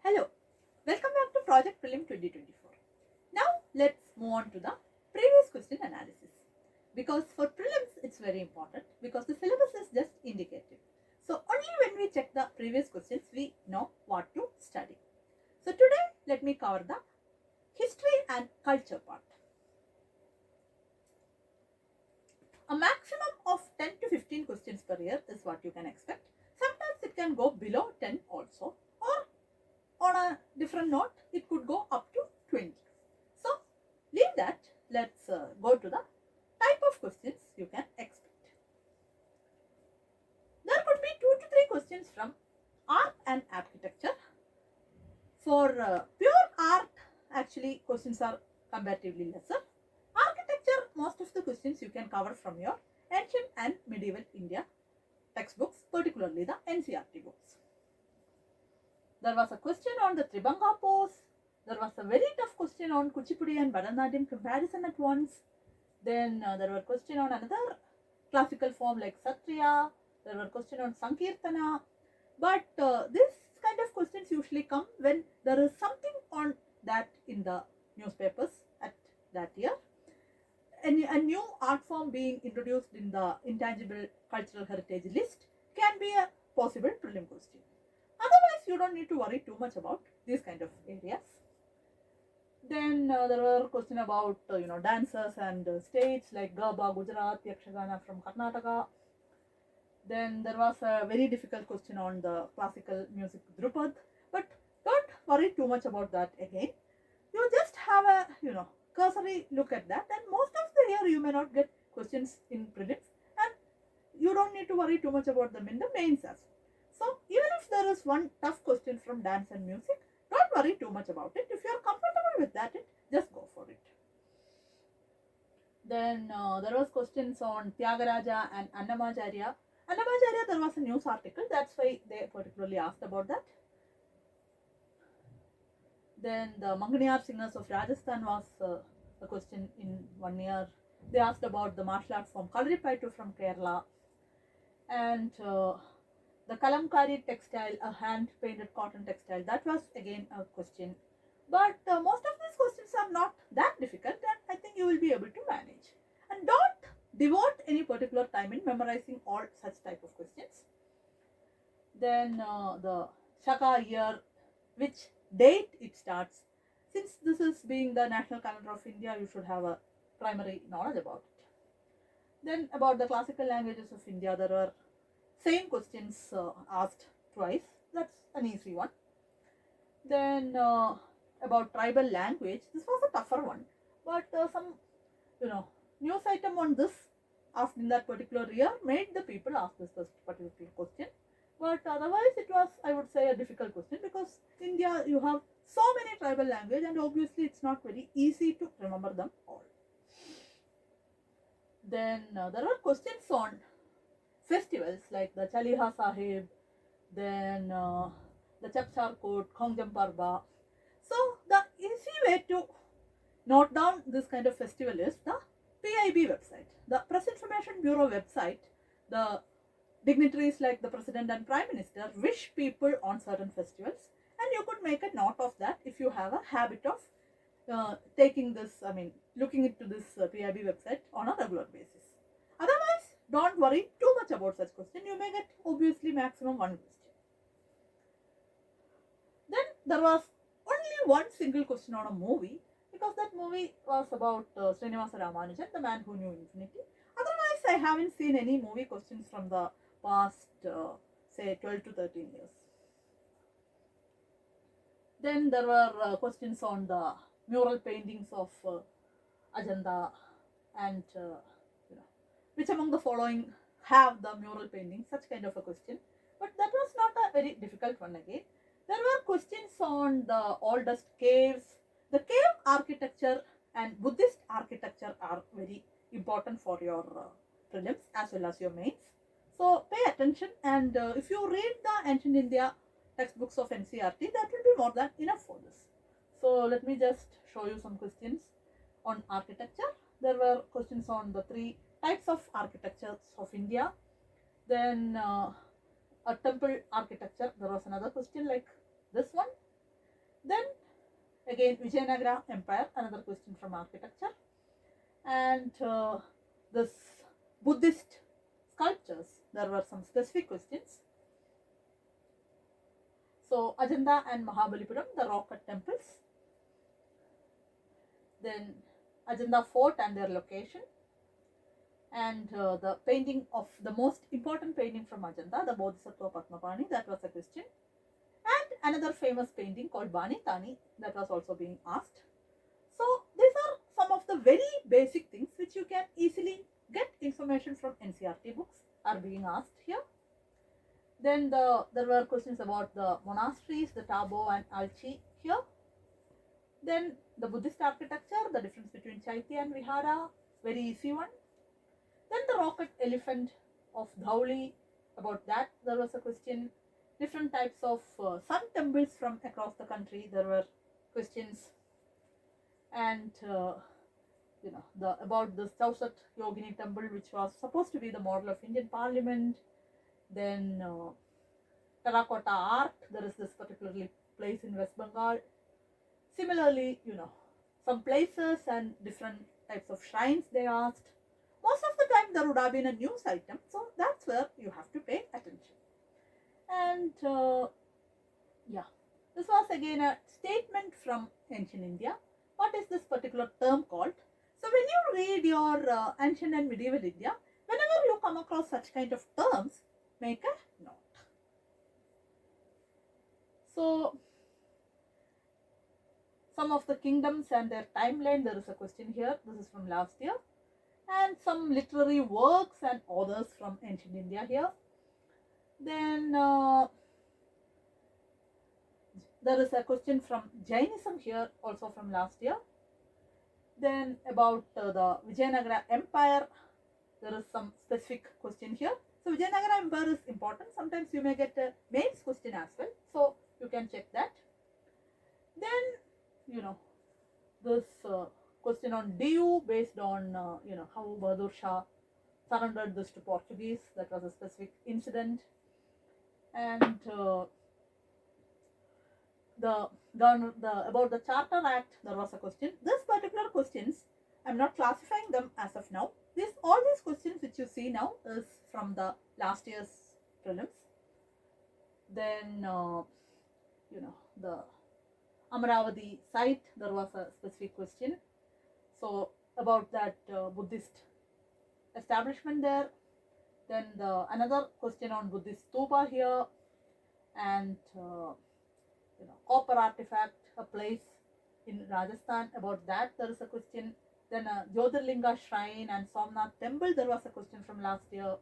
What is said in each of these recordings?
Hello, welcome back to Project Prelim 2024. Now let's move on to the previous question analysis. Because for prelims it's very important because the syllabus is just indicative. So only when we check the previous questions we know what to study. So today let me cover the history and culture part. A maximum of 10 to 15 questions per year is what you can expect. Sometimes it can go below 10 also, or on a different note, it could go up to 20. So leave that. Let's go to the type of questions you can expect. There could be 2 to 3 questions from art and architecture. For pure art, actually questions are comparatively lesser. Architecture, most of the questions you can cover from your ancient and medieval India textbooks, particularly the NCERT books. There was a question on the Tribanga pose. There was a very tough question on Kuchipudi and Bharatanatyam comparison at once. Then there were questions on another classical form like Satriya. There were questions on Sankirtana. But this kind of questions usually come when there is something on that in the newspapers at that year. A new art form being introduced in the intangible cultural heritage list can be a possible prelim question. Otherwise, you don't need to worry too much about these kind of areas. Then there were questions about dancers and states like Garba, Gujarat, Yakshagana from Karnataka. Then there was a very difficult question on the classical music Drupad, but don't worry too much about that again. You just have a cursory look at that, and most of the year you may not get questions in prelims, and you don't need to worry too much about them in the mains as well. So even if there is one tough question from dance and music, don't worry too much about it. If you are comfortable with that, just go for it. Then there was questions on Tyagaraja and Annamacharya. Annamacharya, there was a news article, that's why they particularly asked about that. Then the Manganiyar singers of Rajasthan was a question in 1 year. They asked about the martial art form Kalaripayattu from Kerala. And the Kalamkari textile, a hand-painted cotton textile, that was again a question. But most of these questions are not that difficult, and I think you will be able to manage. And don't devote any particular time in memorizing all such type of questions. Then the Shaka year, which date it starts. Since this is being the national calendar of India, you should have a primary knowledge about it. Then about the classical languages of India, there were same questions asked twice. That's an easy one. Then about tribal language, this was a tougher one, but some news item on this asked in that particular year made the people ask this particular question. But otherwise it was, I would say, a difficult question because India you have so many tribal language, and obviously it's not very easy to remember them all. Then there are questions on festivals like the Chaliha Sahib, then the Chakchar Kot, Khongjam Parba. So the easy way to note down this kind of festival is the PIB website, the Press Information Bureau website. The dignitaries like the President and Prime Minister wish people on certain festivals, and you could make a note of that if you have a habit of taking this, looking into this PIB website on a regular basis. Otherwise, don't worry too much about such question. You may get obviously maximum one question. Then there was only one single question on a movie because that movie was about Srinivasa Ramanujan, the man who knew infinity. Otherwise, I haven't seen any movie questions from the past, say 12 to 13 years. Then there were questions on the mural paintings of Ajanta and which among the following have the mural paintings, such kind of a question. But that was not a very difficult one again. There were questions on the oldest caves. The cave architecture and Buddhist architecture are very important for your prelims as well as your mains. So pay attention, and if you read the ancient India textbooks of NCERT, that will be more than enough for this. So let me just show you some questions on architecture. There were questions on the 3 types of architectures of India. Then a temple architecture, there was another question like this one. Then again Vijayanagara Empire, another question from architecture. And this Buddhist sculptures, there were some specific questions. So Ajanta and Mahabalipuram, the rock cut temples. Then Ajanta fort and their location. And the painting of the most important painting from Ajanta, the Bodhisattva Padmapani, that was a question. And another famous painting called Bani Tani, that was also being asked. So these are some of the very basic things which you can easily get information from NCERT books are being asked here. Then there were questions about the monasteries, the Tabo and Alchi here. Then the Buddhist architecture, the difference between Chaitya and Vihara, very easy one. Then the rocket elephant of Dhauli, about that there was a question. Different types of sun temples from across the country, there were questions. And about the Chauset Yogini temple, which was supposed to be the model of Indian Parliament. Then terracotta art, there is this particularly place in West Bengal. Similarly, some places and different types of shrines they asked. Most of the time there would have been a news item, so that's where you have to pay attention. And this was again a statement from ancient India. What is this particular term called? So when you read your ancient and medieval India, whenever you come across such kind of terms, make a note. So some of the kingdoms and their timeline, there is a question here. This is from last year. And some literary works and authors from ancient India here. Then there is a question from Jainism here, also from last year. Then about the Vijayanagara Empire, there is some specific question here. So Vijayanagara Empire is important. Sometimes you may get a mains question as well. So you can check that. Then, this question on Diu based on, how Bahadur Shah surrendered this to Portuguese. That was a specific incident. And about the Charter Act, there was a question. This particular questions, I'm not classifying them as of now. All these questions which you see now is from the last year's prelims. Then, the Amaravati site, there was a specific question. So about that Buddhist establishment there. Then another question on Buddhist stupa here, and copper artifact, a place in Rajasthan. About that there is a question. Then a Jyotirlinga shrine and Somnath temple, there was a question from last year.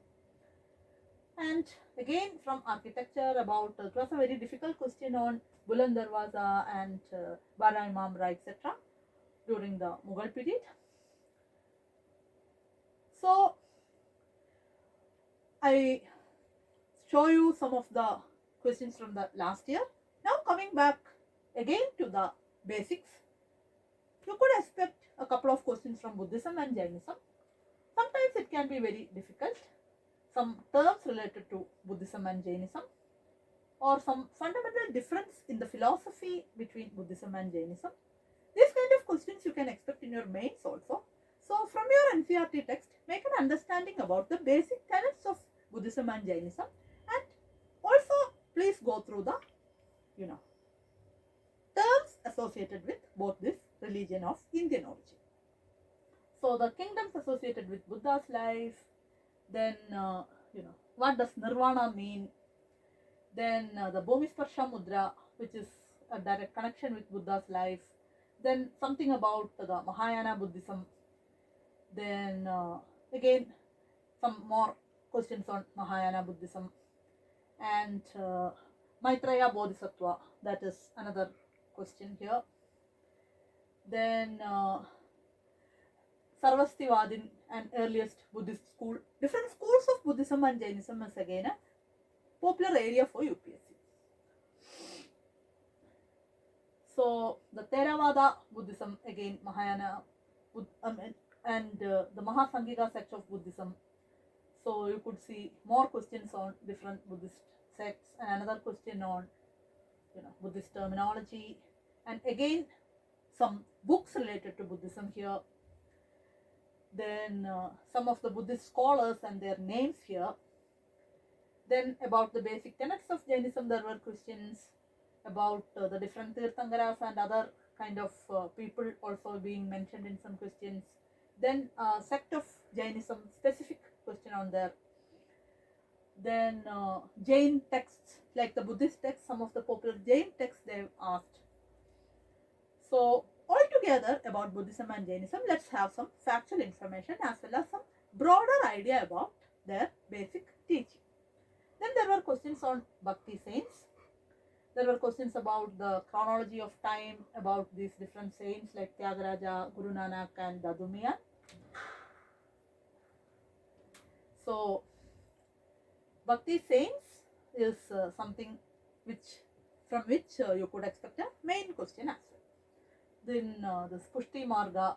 And again from architecture, about it was a very difficult question on Buland Darwaza and Bara Imamra, etc. during the Mughal period. So I show you some of the questions from the last year. Now coming back again to the basics, you could expect a couple of questions from Buddhism and Jainism. Sometimes it can be very difficult. Some terms related to Buddhism and Jainism, or some fundamental difference in the philosophy between Buddhism and Jainism. These kind of questions you can expect in your mains also. So from your NCERT text, make an understanding about the basic tenets of Buddhism and Jainism, and also please go through the terms associated with both this religion of Indian origin. So the kingdoms associated with Buddha's life, then what does Nirvana mean, then the Bhumisparsha Mudra, which is a direct connection with Buddha's life, then something about the Mahayana Buddhism, then again some more questions on Mahayana Buddhism, and Maitreya Bodhisattva, that is another question here. Then Sarvastivadin, an earliest Buddhist school. Different schools of Buddhism and Jainism is again a popular area for UPSC. So the Theravada Buddhism, again Mahayana, and the Mahasangika sect of Buddhism. So you could see more questions on different Buddhist sects, and another question on Buddhist terminology. And again, some books related to Buddhism here. Then some of the Buddhist scholars and their names here. Then about the basic tenets of Jainism, there were questions about the different Tirthankaras and other kind of people also being mentioned in some questions. Then sect of Jainism, specific question on there. Then Jain texts, like the Buddhist texts, some of the popular Jain texts they've asked. So altogether about Buddhism and Jainism, let's have some factual information as well as some broader idea about their basic teaching. Then there were questions on Bhakti saints. There were questions about the chronology of time, about these different saints like Tyagaraja, Guru Nanak and Dadumiyan. So Bhakti saints is something from which you could expect a main question as well. Then this Pushti Marga.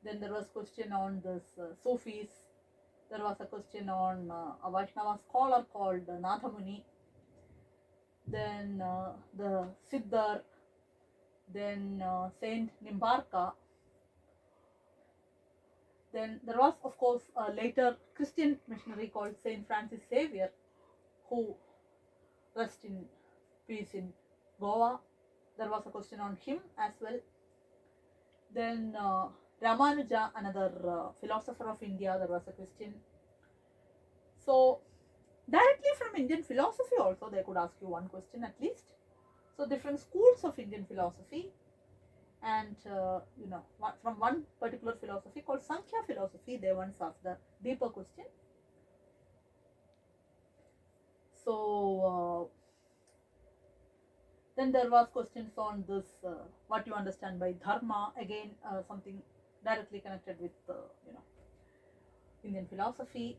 Then there was question on this Sufis. There was a question on a Vaishnava scholar called Nathamuni. Then the Siddhar. Then Saint Nimbarka. Then there was, of course, a later Christian missionary called Saint Francis Xavier, who rests in peace in Goa. There was a question on him as well. Then Ramanuja, another philosopher of India, there was a question. So directly from Indian philosophy also they could ask you one question at least. So different schools of Indian philosophy, and from one particular philosophy called Sankhya philosophy, they once asked the deeper question. So then there was questions on this, what you understand by dharma, again something directly connected with Indian philosophy.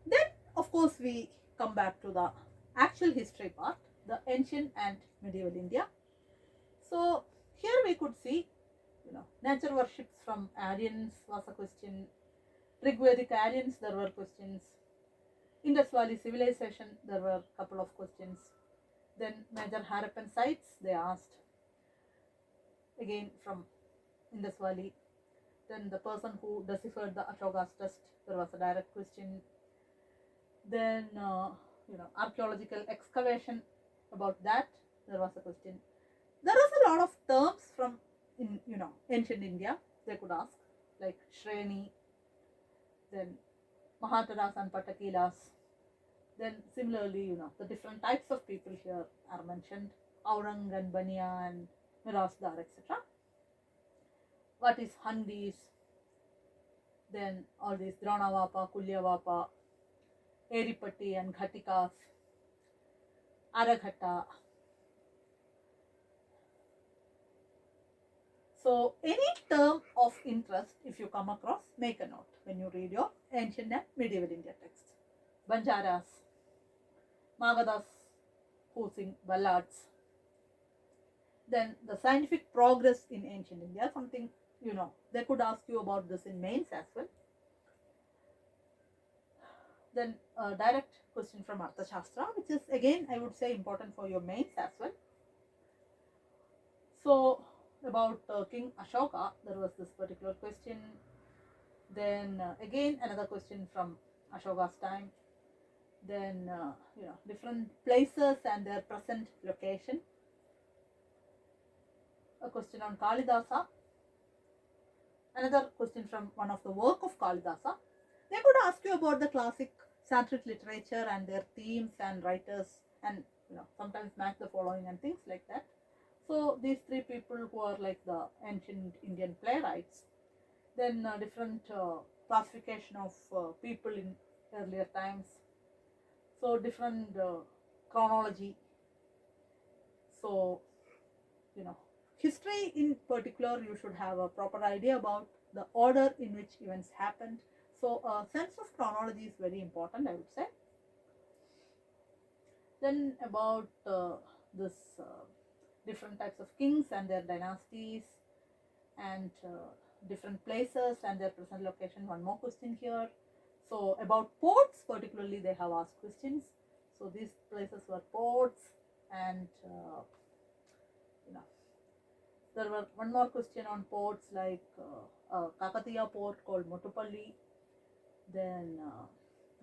Then of course we come back to the actual history part, the ancient and medieval India. So here we could see, nature worships from Aryans was a question. Rigvedic Aryans, there were questions. Indus Valley civilization, there were a couple of questions. Then major Harappan sites they asked, again from Indus Valley. Then the person who deciphered the Ashoka's test, there was a direct question. Then archaeological excavation, about that there was a question. There was a lot of terms from ancient India they could ask, like Shreni, then Mahataras and Patakilas. Then similarly, the different types of people here are mentioned, Aurang and Bania and Mirasdar, etc. What is Handis? Then all these Dronavapa, Kulyavapa, Eripatti and Ghatikas, Araghata. So any term of interest, if you come across, make a note when you read your ancient and medieval India texts. Banjaras, Magadas who sing ballads. Then the scientific progress in ancient India, something, they could ask you about this in mains as well. Then a direct question from Arthashastra, which is again I would say important for your mains as well. So about King Ashoka, there was this particular question. Then again another question from Ashoka's time. Then different places and their present location. A question on Kalidasa. Another question from one of the work of Kalidasa. They could ask you about the classic Sanskrit literature and their themes and writers, and sometimes match the following and things like that. So these three people who are like the ancient Indian playwrights. Then different classification of people in earlier times. So different chronology. So history in particular, you should have a proper idea about the order in which events happened. So a sense of chronology is very important, I would say. Then about this different types of kings and their dynasties, and different places and their present location. One more question here. So about ports particularly, they have asked questions. So these places were ports, and There were one more question on ports like Kakatiya port called Motupalli. Then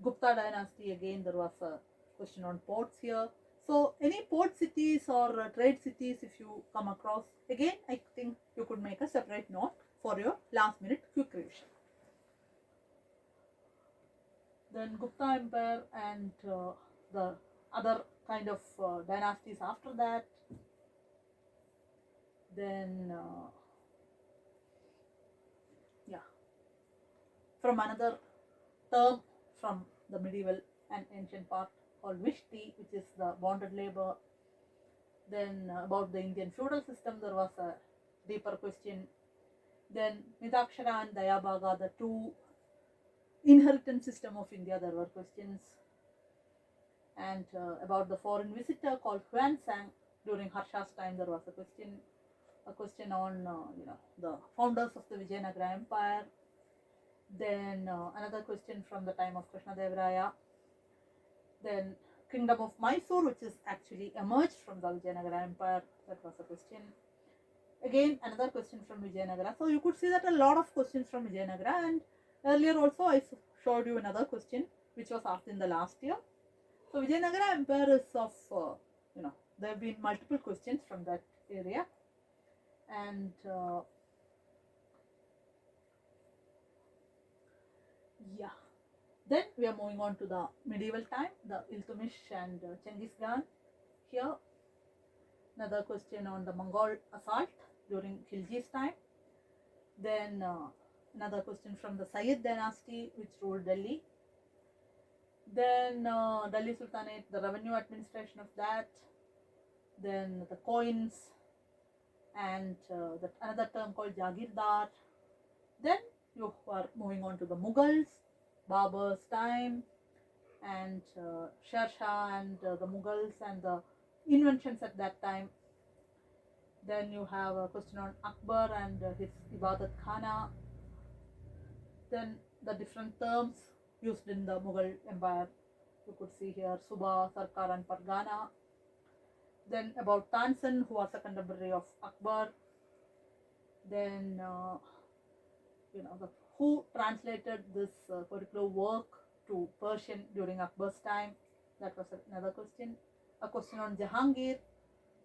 Gupta dynasty, again there was a question on ports here. So any port cities or trade cities if you come across, again I think you could make a separate note for your last minute quick revision. Then Gupta Empire and the other kind of dynasties after that. Then from another term from the medieval and ancient part called Vishti, which is the bonded labor. Then about the Indian feudal system there was a deeper question. Then Midakshara and Dayabaga, the two inheritance system of India, there were questions. And about the foreign visitor called Huan Sang, during Harsha's time there was a question on the founders of the Vijayanagara Empire. Then another question from the time of Krishnadevaraya. Then Kingdom of Mysore, which is actually emerged from the Vijayanagara Empire, that was a question. Again another question from Vijayanagara. So you could see that a lot of questions from Vijayanagara, and earlier also I showed you another question which was asked in the last year. So Vijayanagara Empire is of, there have been multiple questions from that area. And then we are moving on to the medieval time, the Iltutmish and Genghis Khan. Here another question on the Mongol assault during Khilji's time. Then another question from the Sayyid dynasty which ruled Delhi. Then Delhi Sultanate, the revenue administration of that. Then the coins and another term called Jagirdar. Then you are moving on to the Mughals, Babur's time, and Sher Shah and the Mughals and the inventions at that time. Then you have a question on Akbar and his Ibadat Khana. Then the different terms used in the Mughal Empire, you could see here Suba, Sarkar and Pargana. Then about Tansen, who was a contemporary of Akbar. Then who translated this particular work to Persian during Akbar's time, that was another question. A question on Jahangir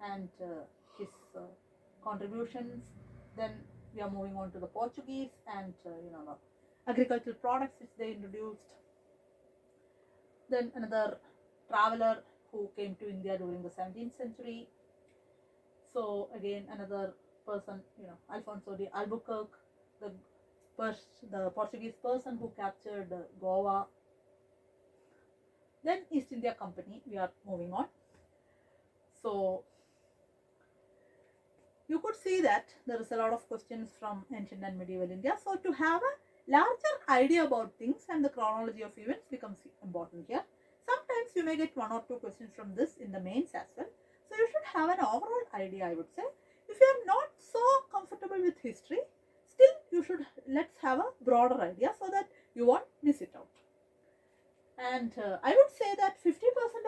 and his contributions. Then we are moving on to the Portuguese and the agricultural products which they introduced. Then another traveler who came to India during the 17th century. So again another person, Alfonso de Albuquerque, the Portuguese person who captured Goa. Then East India Company, we are moving on. So you could see that there is a lot of questions from ancient and medieval India. So to have a larger idea about things and the chronology of events becomes important here. Sometimes you may get one or two questions from this in the mains as well. So you should have an overall idea, I would say. If you are not so comfortable with history, still you should, let's have a broader idea so that you won't miss it out. And I would say that 50%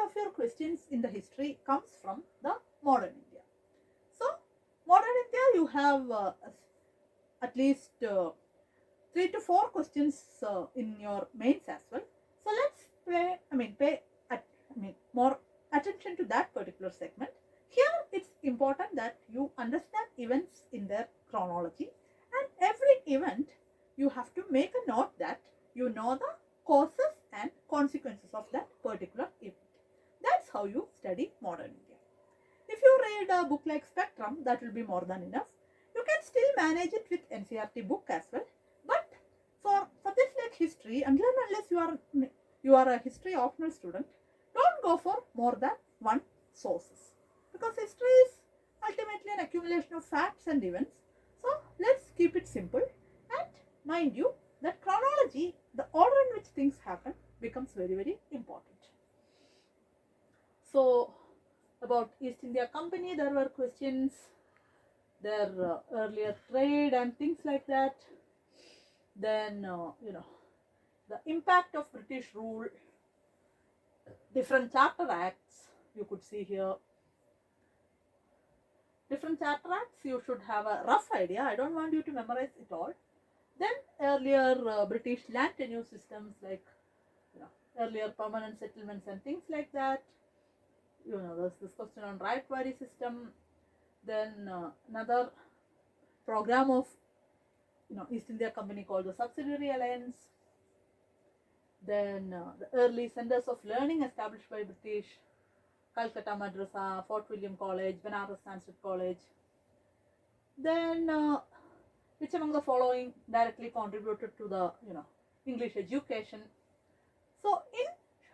of your questions in the history comes from the modern India. So modern India, you have at least 3 to 4 questions in your mains as well. So let's pay more attention to that particular segment. Here it's important that you understand events in their chronology, and every event you have to make a note that you know the causes and consequences of that particular event. That's how you study modern India. If you read a book like Spectrum, that will be more than enough. You can still manage it with NCERT book as well. But for subjects like history, unless you are a history optional student, don't go for more than one sources, because history is ultimately an accumulation of facts and events. So let's keep it simple, and mind you that chronology, the order in which things happen, becomes very, very important. So about East India Company, there were questions, their earlier trade and things like that. Then the impact of British rule, different charter acts you could see here. different charter acts, you should have a rough idea. I don't want you to memorize it all. Then earlier British land tenure systems, like earlier permanent settlements and things like that. There's this question on right-wary system. Then another program of East India Company called the Subsidiary Alliance. Then the early centers of learning established by British, Calcutta Madrasa, Fort William College, Banaras Sanskrit College. Then which among the following directly contributed to the English education? So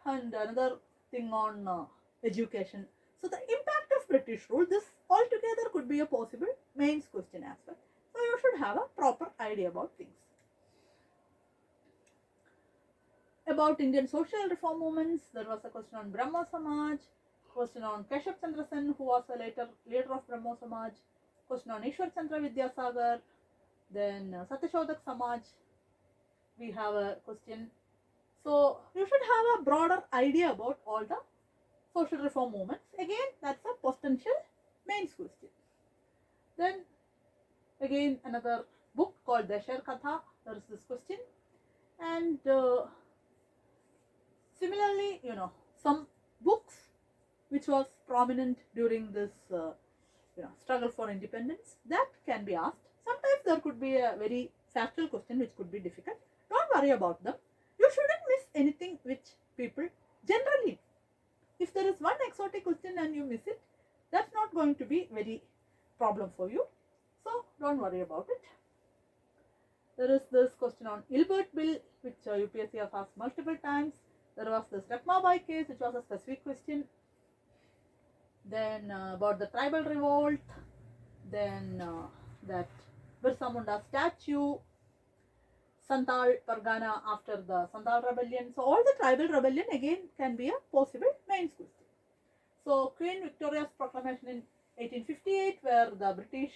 and another thing on education. So the impact of British rule, this altogether could be a possible mains question as well. So you should have a proper idea about things. About Indian social reform movements, there was a question on Brahmo Samaj, question on Keshav Chandra Sen, who was a later leader of Brahmo Samaj, question on Ishwar Chandra Vidyasagar, then Satyashodak Samaj, we have a question. So you should have a broader idea about all the social reform movements. Again, that's a potential mains question. Then again another book called Dashar Katha, there is this question. And similarly, some books which was prominent during this struggle for independence, that can be asked. Sometimes there could be a very factual question which could be difficult. Don't worry about them. You shouldn't miss anything which people generally, if there is one exotic question and you miss it, that's not going to be very problem for you. So don't worry about it. There is this question on Ilbert Bill, which UPSC has asked multiple times. There was this Ratmabai case, which was a specific question. Then about the tribal revolt. Then that Birsa Munda statue. Santhal Pargana after the Santhal rebellion. So all the tribal rebellion again can be a possible mains question. So Queen Victoria's proclamation in 1858, where the British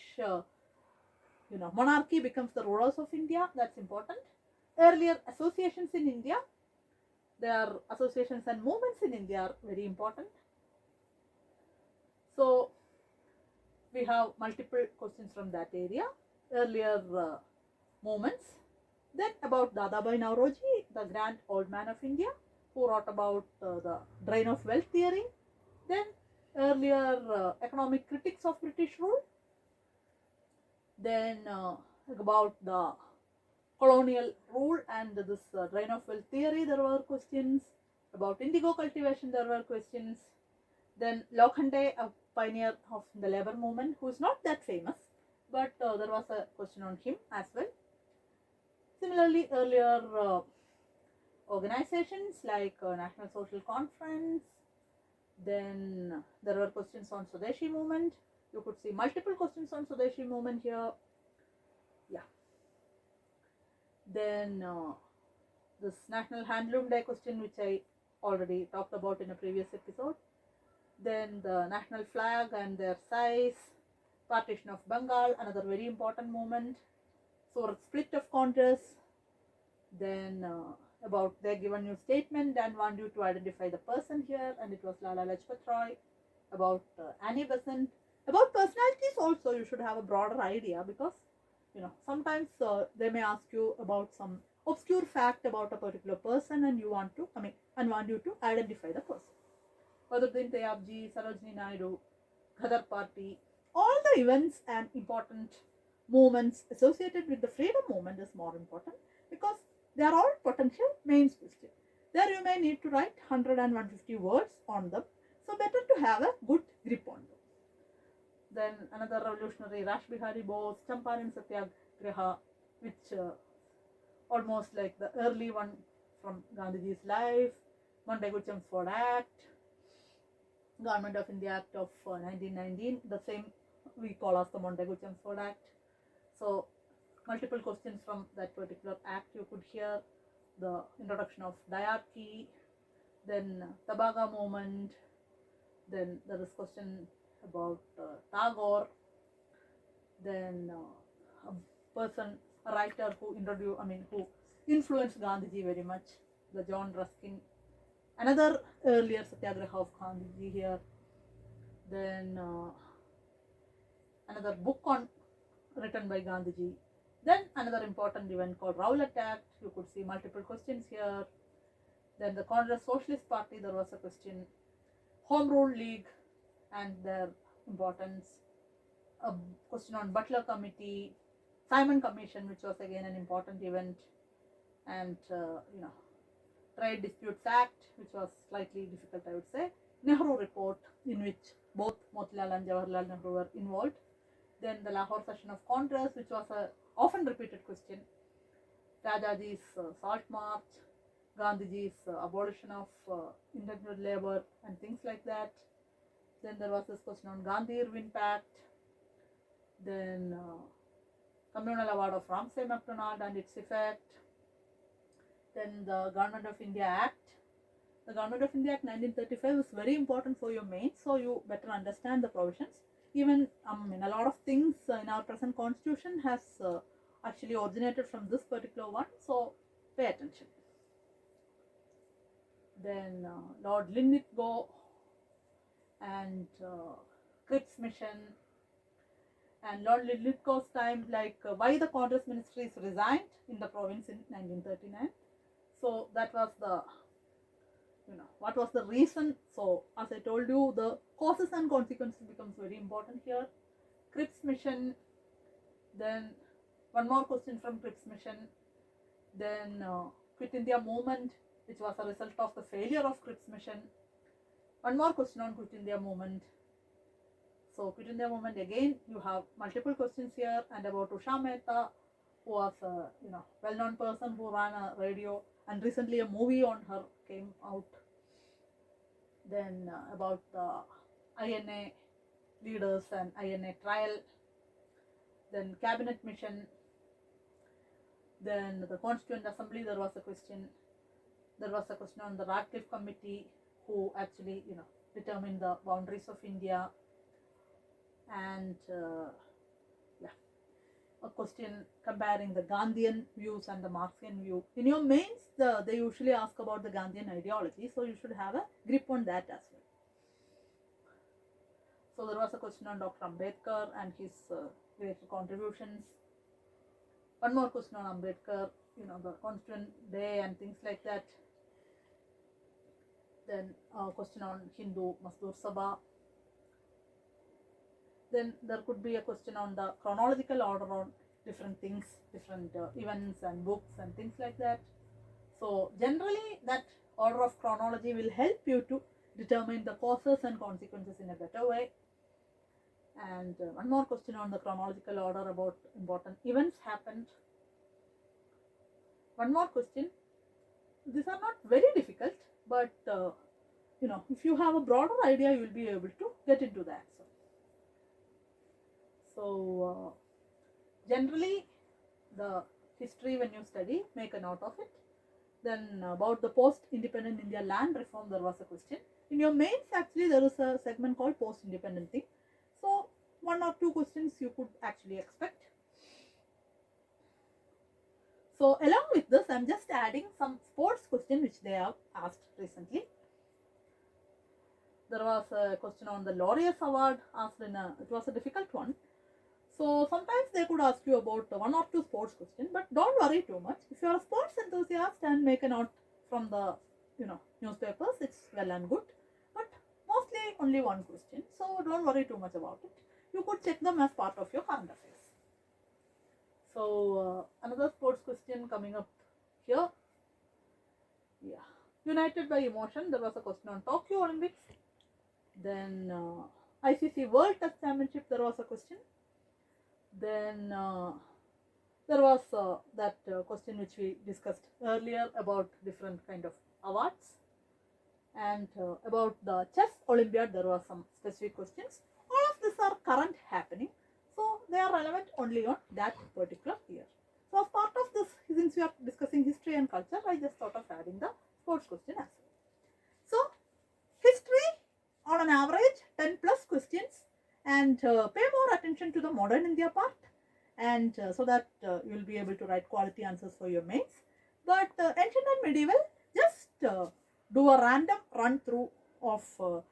monarchy becomes the rulers of India, that's important. Earlier associations in India, their associations and movements in India are very important. So we have multiple questions from that area. Earlier movements. Then about Dadabhai Nauroji, the grand old man of India, who wrote about the drain of wealth theory. Then earlier economic critics of British rule. Then about the colonial rule and this drain of wealth theory, there were questions. About indigo cultivation, there were questions. Then Lokhande, a pioneer of the labor movement, who is not that famous, but there was a question on him as well. Similarly, earlier organizations like National Social Conference. Then there were questions on Swadeshi movement. You could see multiple questions on Swadeshi movement here. Yeah. Then this National Handloom Day question, which I already talked about in a previous episode. Then the national flag and their size. Partition of Bengal, another very important moment. So split of Congress. Then about their given new statement and want you to identify the person here, and it was Lala Lajpat Roy. About Annie Besant. About personalities also you should have a broader idea, because sometimes they may ask you about some obscure fact about a particular person and you want to want you to identify the person. Badruddin Tayabji, Sarojini Naidu, Ghadar Party, all the events and important movements associated with the freedom movement is more important, because they are all potential mains questions. There you may need to write 100 and 150 words on them, so better to have a good grip on them. Then another revolutionary, Rash Bihari Bose, Champaran Satyagraha, which almost like the early one from Gandhiji's life. Montagu Chelmsford Act, Government of India Act of 1919, the same we call as the Montagu Chelmsford Act. So multiple questions from that particular act you could hear. The introduction of diarchy, then Tabaga movement, then there is question about Tagore, then a writer who who influenced Gandhiji very much, the John Ruskin, another earlier Satyagraha of Gandhiji here. Then another book written by Gandhiji. Then another important event called Rowlatt Act. You could see multiple questions here. Then the Congress Socialist Party, there was a question. Home Rule League and their importance. A question on Butler Committee. Simon Commission, which was again an important event. And Trade Disputes Act, which was slightly difficult, I would say. Nehru Report, in which both Motilal and Jawaharlal Nehru were involved. Then the Lahore Session of Congress, which was a often repeated question. Rajaji's Salt March, Gandhiji's abolition of indentured labor and things like that. Then there was this question on Gandhi-Irwin Pact. Then Communal Award of Ramsay MacDonald and its effect. Then the Government of India Act. The Government of India Act 1935 is very important for your mains, so you better understand the provisions. Even a lot of things in our present constitution has actually originated from this particular one, so pay attention. Then Lord Linlithgow and Cripps Mission, and Lord Linlithgow's time, why the Congress ministries resigned in the province in 1939. So that was the, what was the reason? So as I told you, the causes and consequences becomes very important here. Cripps Mission, then one more question from Cripps Mission, then Quit India Movement, which was a result of the failure of Cripps Mission. One more question on Quit India Movement. So Quit India Movement, again you have multiple questions here, and about Usha Mehta, who was a well-known person who ran a radio, and recently a movie on her came out. Then about the INA leaders and INA trial. Then Cabinet Mission. Then the Constituent Assembly, there was a question. There was a question on the Radcliffe Committee, who actually determined the boundaries of India. And a question comparing the Gandhian views and the Marxian view. In your mains, they usually ask about the Gandhian ideology, so you should have a grip on that as well. So there was a question on Dr. Ambedkar and his great contributions. One more question on Ambedkar, the Constituent Day and things like that. Then a question on Hindu Mazdoor Sabha. Then there could be a question on the chronological order on different things, different events and books and things like that. So generally that order of chronology will help you to determine the causes and consequences in a better way. And one more question on the chronological order about important events happened. One more question. These are not very difficult, but if you have a broader idea, you will be able to get into the answer. So generally the history, when you study, make a note of it. Then about the post-independent India land reform, there was a question. In your mains, actually there is a segment called post-independent thing. So one or two questions you could actually expect. So along with this, I'm just adding some sports question which they have asked recently. There was a question on the Laureus Award asked it was a difficult one. So sometimes they could ask you about one or two sports questions, but don't worry too much. If you are a sports enthusiast and make a note from the newspapers, it's well and good. But mostly only one question, so don't worry too much about it. You could check them as part of your current affairs. So another sports question coming up here. Yeah, United by Emotion. There was a question on Tokyo Olympics. Then ICC World Test Championship. There was a question. Then there was that question which we discussed earlier about different kind of awards, and about the chess Olympiad there were some specific questions. All of these are current happening, so they are relevant only on that particular year. So as part of this, since we are discussing history and culture, I just thought of adding the sports question as well. So history on an average 10 plus questions, and pay more attention to the modern India part, and so that you will be able to write quality answers for your mains. But ancient and medieval, just do a random run through of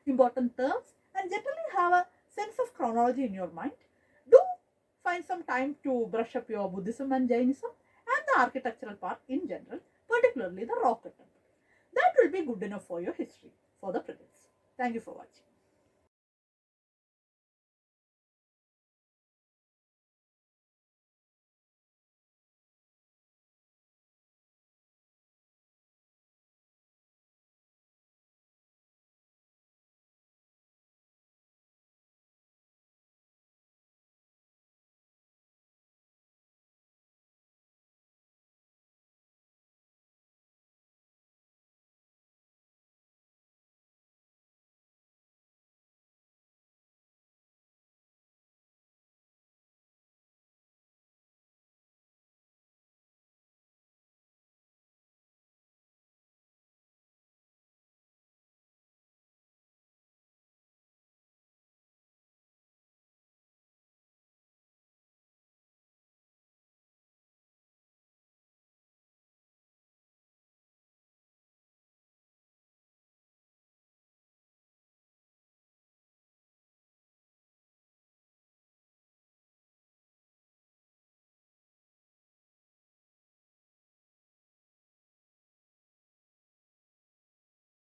important terms and generally have a sense of chronology in your mind. find some time to brush up your Buddhism and Jainism and the architectural part in general, particularly the rock cut temple. That will be good enough for your history for the prelims. Thank you for watching.